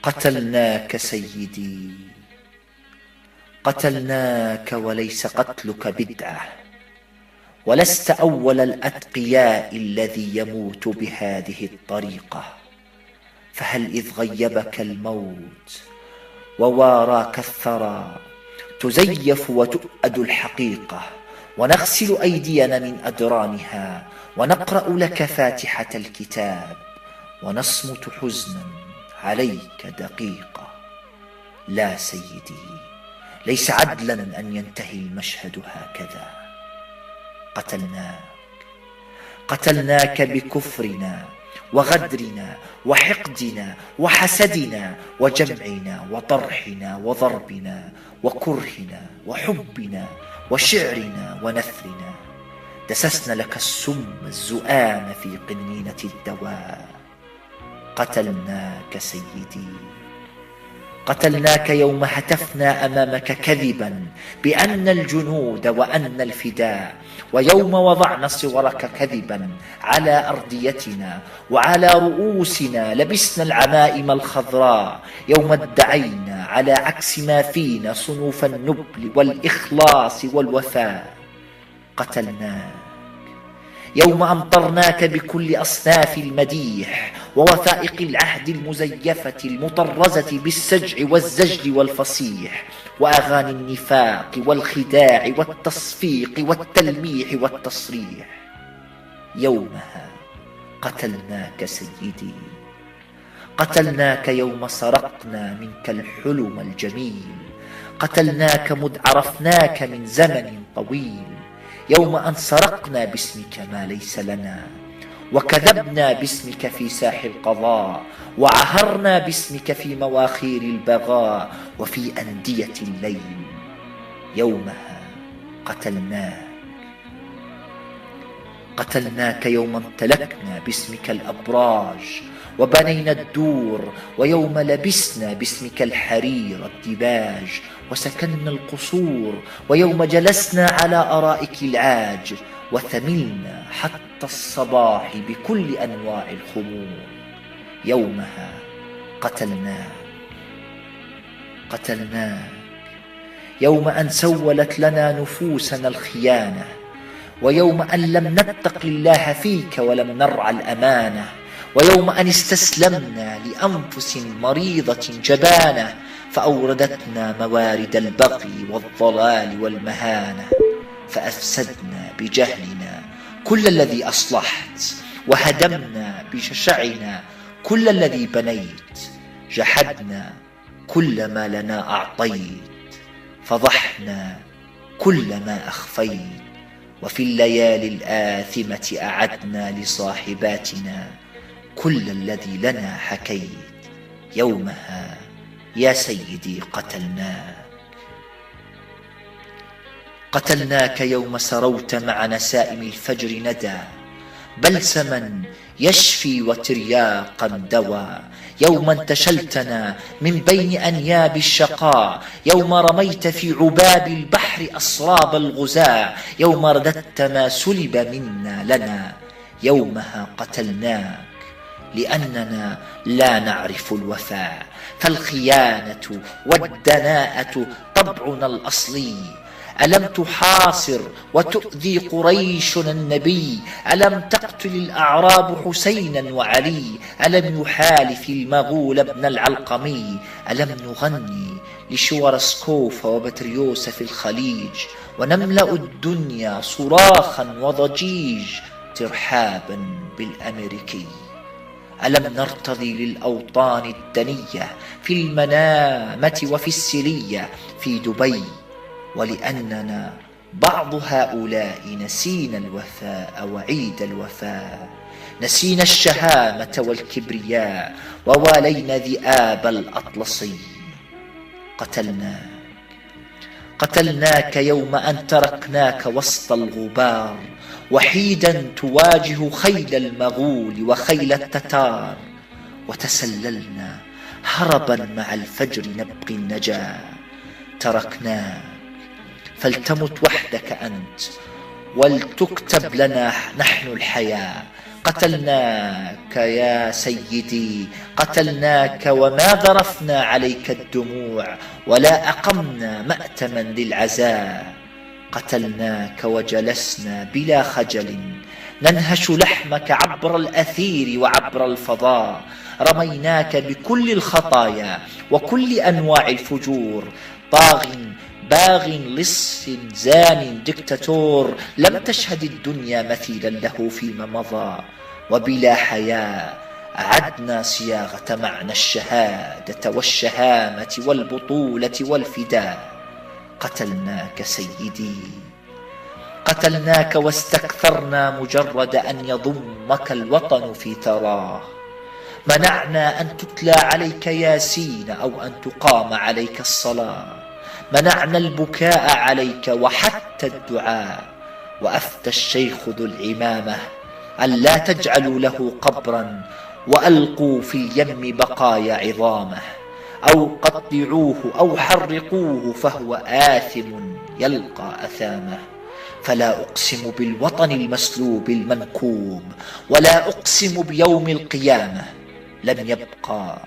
قتلناك سيدي، قتلناك وليس قتلك بدعة، ولست أول الأتقياء الذي يموت بهذه الطريقة. فهل إذ غيبك الموت وواراك الثرى تزيف وتؤد الحقيقة، ونغسل أيدينا من أدرانها ونقرأ لك فاتحة الكتاب ونصمت حزنا عليك دقيقة. لا سيدي، ليس عدلا أن ينتهي المشهد هكذا. قتلناك بكفرنا وغدرنا وحقدنا وحسدنا وجمعنا وطرحنا وضربنا وكرهنا وحبنا وشعرنا ونثرنا. دسسنا لك السم الزؤام في قنينة الدواء. قتلناك سيدي، قتلناك يوم هتفنا أمامك كذبا بأن الجنود وأن الفداء، ويوم وضعنا صورك كذبا على أرضيتنا وعلى رؤوسنا لبسنا العمائم الخضراء، يوم ادعينا على عكس ما فينا صنوف النبل والإخلاص والوفاء. قتلناك يوم أمطرناك بكل أصناف المديح ووثائق العهد المزيفة المطرزة بالسجع والزجل والفصيح، وأغاني النفاق والخداع والتصفيق والتلميح والتصريح. يومها قتلناك سيدي، قتلناك يوم سرقنا منك الحلم الجميل، قتلناك مذ عرفناك من زمن طويل، يوم أن سرقنا باسمك ما ليس لنا، وكذبنا باسمك في ساح القضاء، وعهرنا باسمك في مواخير البغاء وفي أندية الليل. يومها قتلناك يوم امتلكنا باسمك الأبراج وبنينا الدور، ويوم لبسنا باسمك الحرير الدباج وسكننا القصور، ويوم جلسنا على أرائك العاج وثملنا حتى الصباح بكل أنواع الخمور. يومها قتلناك يوم أن سولت لنا نفوسنا الخيانة، ويوم أن لم نتق الله فيك ولم نرعى الأمانة، ويوم أن استسلمنا لأنفس مريضة جبانة فأوردتنا موارد البغي والضلال والمهانة، فأفسدنا بجهلنا كل الذي أصلحت، وهدمنا بجشعنا كل الذي بنيت، جحدنا كل ما لنا أعطيت، فضحنا كل ما أخفيت، وفي الليالي الآثمة أعدنا لصاحباتنا كل الذي لنا حكيت. يومها يا سيدي قتلناك يوم سروت مع نسائم الفجر ندى بلسما يشفي وترياقا دوا، يوم انتشلتنا من بين أنياب الشقاء، يوم رميت في عباب البحر أسراب الغزاة، يوم رددت ما سلب منا لنا. يومها قتلناك لأننا لا نعرف الوفاء، فالخيانة والدناءة طبعنا الأصلي. ألم تحاصر وتؤذي قريشنا النبي؟ ألم تقتل الأعراب حسينا وعلي؟ ألم يحالف المغول ابن العلقمي؟ ألم نغني لشورسكوف وبتريوس في الخليج ونملأ الدنيا صراخا وضجيج ترحابا بالأمريكي؟ ألم نرتضي للأوطان الدنية في المنامة وفي السلية في دبي؟ ولأننا بعض هؤلاء نسينا الوفاء وعيد الوفاء، نسينا الشهامة والكبرياء ووالينا ذئاب الأطلسي. قتلناك يوم أن تركناك وسط الغبار وحيدا تواجه خيل المغول وخيل التتار، وتسللنا هربا مع الفجر نبغي النجاة. تركناك فلتمت وحدك أنت ولتكتب لنا نحن الحياة. قتلناك يا سيدي، قتلناك وما ذرفنا عليك الدموع ولا أقمنا مأتما للعزاء. قتلناك وجلسنا بلا خجل ننهش لحمك عبر الأثير وعبر الفضاء. رميناك بكل الخطايا وكل أنواع الفجور، طاغ باغ لص زان دكتاتور، لم تشهد الدنيا مثيلا له فيما مضى. وبلا حياء أعدنا صياغة معنى الشهادة والشهامة والبطولة والفداء. قتلناك سيدي، قتلناك واستكثرنا مجرد أن يضمك الوطن في ثراه. منعنا أن تتلى عليك ياسين أو أن تقام عليك الصلاة، منعنا البكاء عليك وحتى الدعاء. وأفتى الشيخ ذو العمامة أن لا تجعلوا له قبرا وألقوا في اليم بقايا عظامه، أو قطعوه أو حرقوه فهو آثم يلقى أثامه. فلا أقسم بالوطن المسلوب المنكوب، ولا أقسم بيوم القيامة، لن يبقى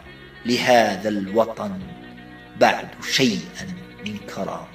لهذا الوطن بعد شيئا من كرامة.